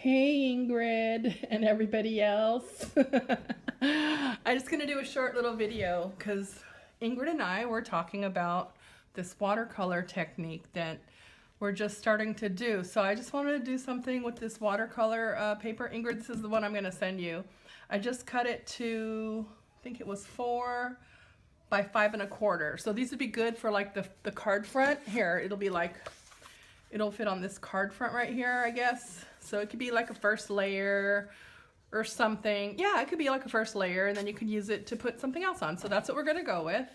Hey Ingrid and everybody else. I'm just gonna do a short little video because Ingrid and I were talking about this watercolor technique that we're just starting to do. So I just wanted to do something with this watercolor paper. Ingrid, this is the one I'm gonna send you. I just cut it to, I think it was 4 by 5 1/4. So these would be good for like the card front. Here, it'll fit on this card front right here, I guess. So it could be like a first layer or something. Yeah, it could be like a first layer, and then you could use it to put something else on. So that's what we're gonna go with.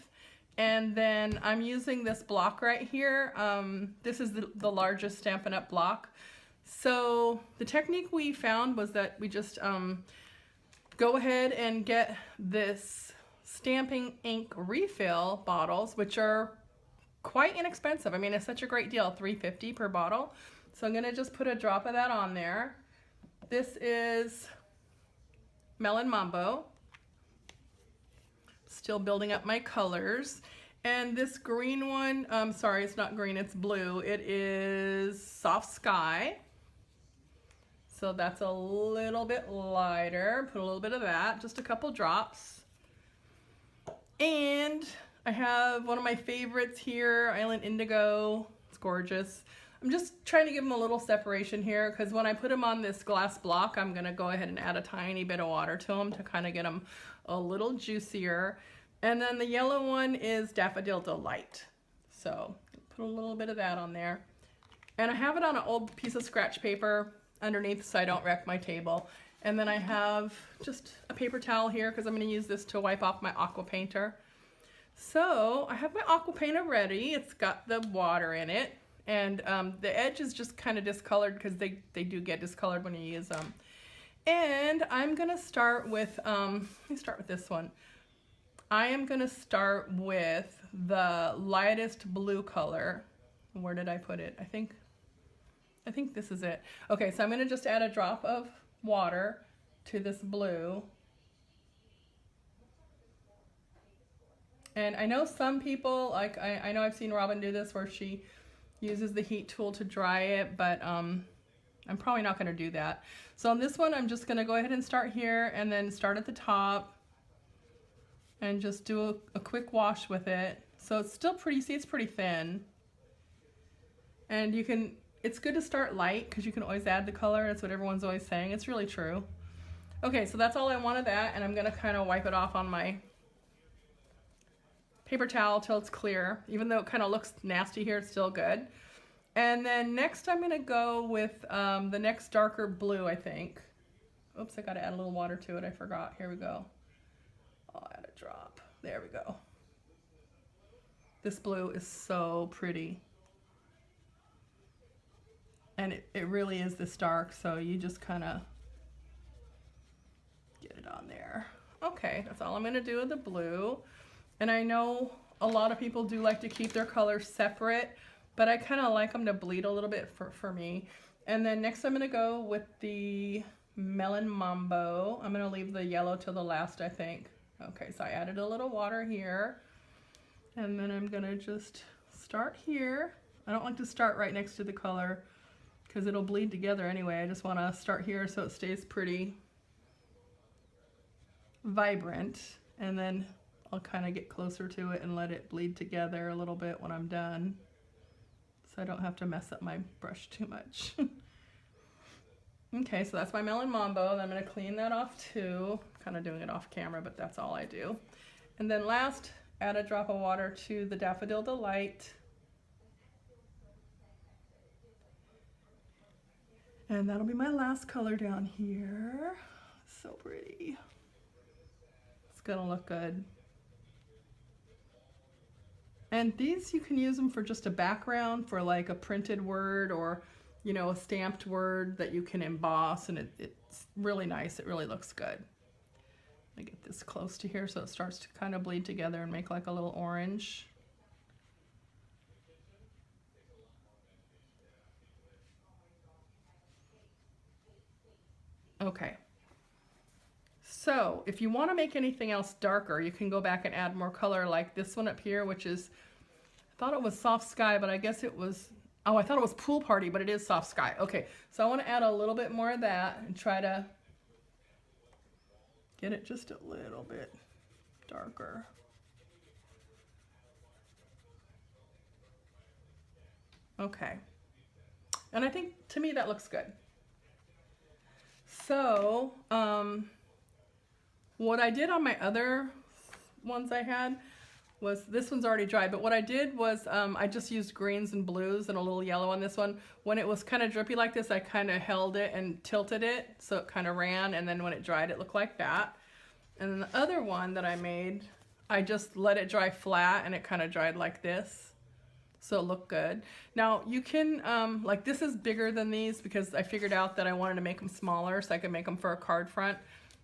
And then I'm using this block right here. This is the largest Stampin' Up! Block. So the technique we found was that we just go ahead and get this stamping ink refill bottles, which are quite inexpensive. I mean, it's such a great deal, $3.50 per bottle. So I'm gonna just put a drop of that on there. This is Melon Mambo. Still building up my colors. And this green one, sorry, it's not green, it's blue. It is Soft Sky. So that's a little bit lighter. Put a little bit of that, just a couple drops. And I have one of my favorites here, Island Indigo. It's gorgeous. I'm just trying to give them a little separation here because when I put them on this glass block, I'm gonna go ahead and add a tiny bit of water to them to kind of get them a little juicier. And then the yellow one is Daffodil Delight. So put a little bit of that on there. And I have it on an old piece of scratch paper underneath so I don't wreck my table. And then I have just a paper towel here because I'm gonna use this to wipe off my aqua painter. So I have my aqua painter ready. It's got the water in it. And the edge is just kind of discolored because they do get discolored when you use them. And I'm gonna start with, let me start with this one. I am gonna start with the lightest blue color. Where did I put it? I think this is it. Okay, so I'm gonna just add a drop of water to this blue. And I know some people, like I know I've seen Robin do this where she uses the heat tool to dry it, but I'm probably not gonna do that. So on this one, I'm just gonna go ahead and start here and then start at the top and just do a quick wash with it. So it's still pretty, see it's pretty thin. And you can, it's good to start light because you can always add the color. That's what everyone's always saying. It's really true. Okay, so that's all I want of that, and I'm gonna kind of wipe it off on my paper towel till it's clear. Even though it kind of looks nasty here, it's still good. And then next I'm gonna go with the next darker blue, I think. Oops, I gotta add a little water to it, I forgot. Here we go. I'll add a drop. There we go. This blue is so pretty. And it really is this dark, so you just kind of get it on there. Okay, that's all I'm gonna do with the blue. And I know a lot of people do like to keep their colors separate, but I kind of like them to bleed a little bit for me. And then next I'm gonna go with the Melon Mambo. I'm gonna leave the yellow till the last, I think. Okay, so I added a little water here. And then I'm gonna just start here. I don't like to start right next to the color because it'll bleed together anyway. I just wanna start here so it stays pretty vibrant. And then I'll kind of get closer to it and let it bleed together a little bit when I'm done, so I don't have to mess up my brush too much. Okay, so that's my Melon Mambo, and I'm gonna clean that off too. Kind of doing it off camera, but that's all I do. And then last, add a drop of water to the Daffodil Delight. And that'll be my last color down here. So pretty. It's gonna look good. And these, you can use them for just a background for like a printed word or, you know, a stamped word that you can emboss, and it's really nice. It really looks good. I get this close to here so it starts to kind of bleed together and make like a little orange. Okay. So if you want to make anything else darker, you can go back and add more color like this one up here, which is, I thought it was Soft Sky, but I guess it was Oh, I thought it was pool party, but it is soft sky. Okay, so I want to add a little bit more of that and try to get it just a little bit darker. Okay. And I think, to me, that looks good. So, what I did on my other ones I had was, this one's already dried, but what I did was I just used greens and blues and a little yellow on this one. When it was kind of drippy like this, I kind of held it and tilted it so it kind of ran, and then when it dried, it looked like that. And then the other one that I made, I just let it dry flat, and it kind of dried like this, so it looked good. Now you can, like, this is bigger than these because I figured out that I wanted to make them smaller so I could make them for a card front.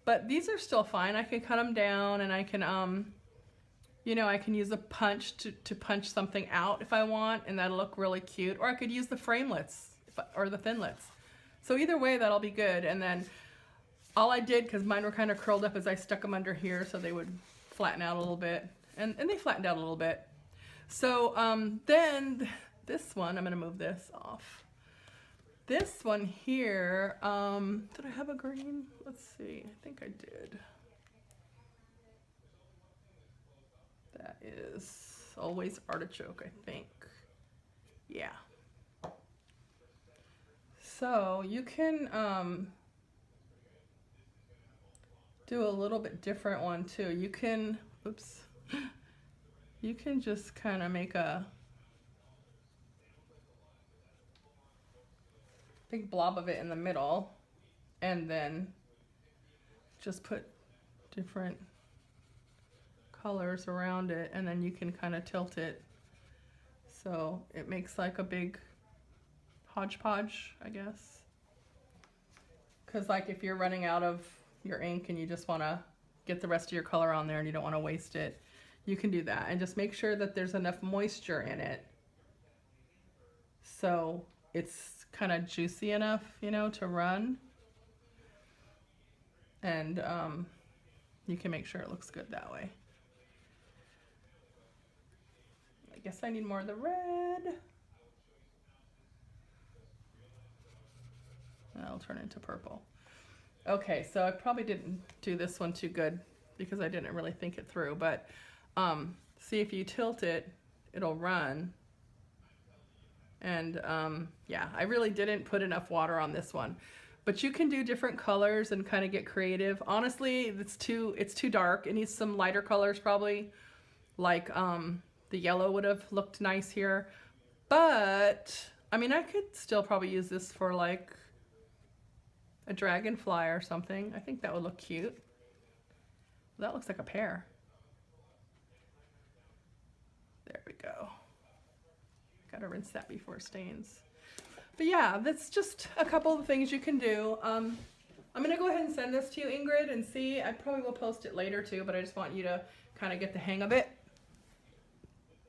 But these are still fine. I can cut them down, and I can, you know, I can use a punch to punch something out if I want, and that'll look really cute. Or I could use the framelets or the thinlets. So either way, that'll be good. And then all I did, because mine were kind of curled up, is I stuck them under here so they would flatten out a little bit. And they flattened out a little bit. So then this one, I'm going to move this off. This one here, did I have a green? Let's see, I think I did. That is always artichoke, I think. Yeah. So you can do a little bit different one too. You can, oops, you can just kind of make a big blob of it in the middle, and then just put different colors around it, and then you can kind of tilt it so it makes like a big hodgepodge, I guess. Because like if you're running out of your ink and you just want to get the rest of your color on there and you don't want to waste it, you can do that, and just make sure that there's enough moisture in it so it's kind of juicy enough, you know, to run. And you can make sure it looks good that way. I guess I need more of the red. That'll turn into purple. Okay, so I probably didn't do this one too good because I didn't really think it through, but see, if you tilt it, it'll run. And yeah, I really didn't put enough water on this one, but you can do different colors and kind of get creative. Honestly, it's too dark. It needs some lighter colors probably, like the yellow would have looked nice here, but I mean, I could still probably use this for like a dragonfly or something. I think that would look cute. That looks like a pear. There we go. Gotta rinse that before it stains. But yeah, that's just a couple of things you can do. I'm gonna go ahead and send this to you, Ingrid, and see. I probably will post it later too, but I just want you to kind of get the hang of it.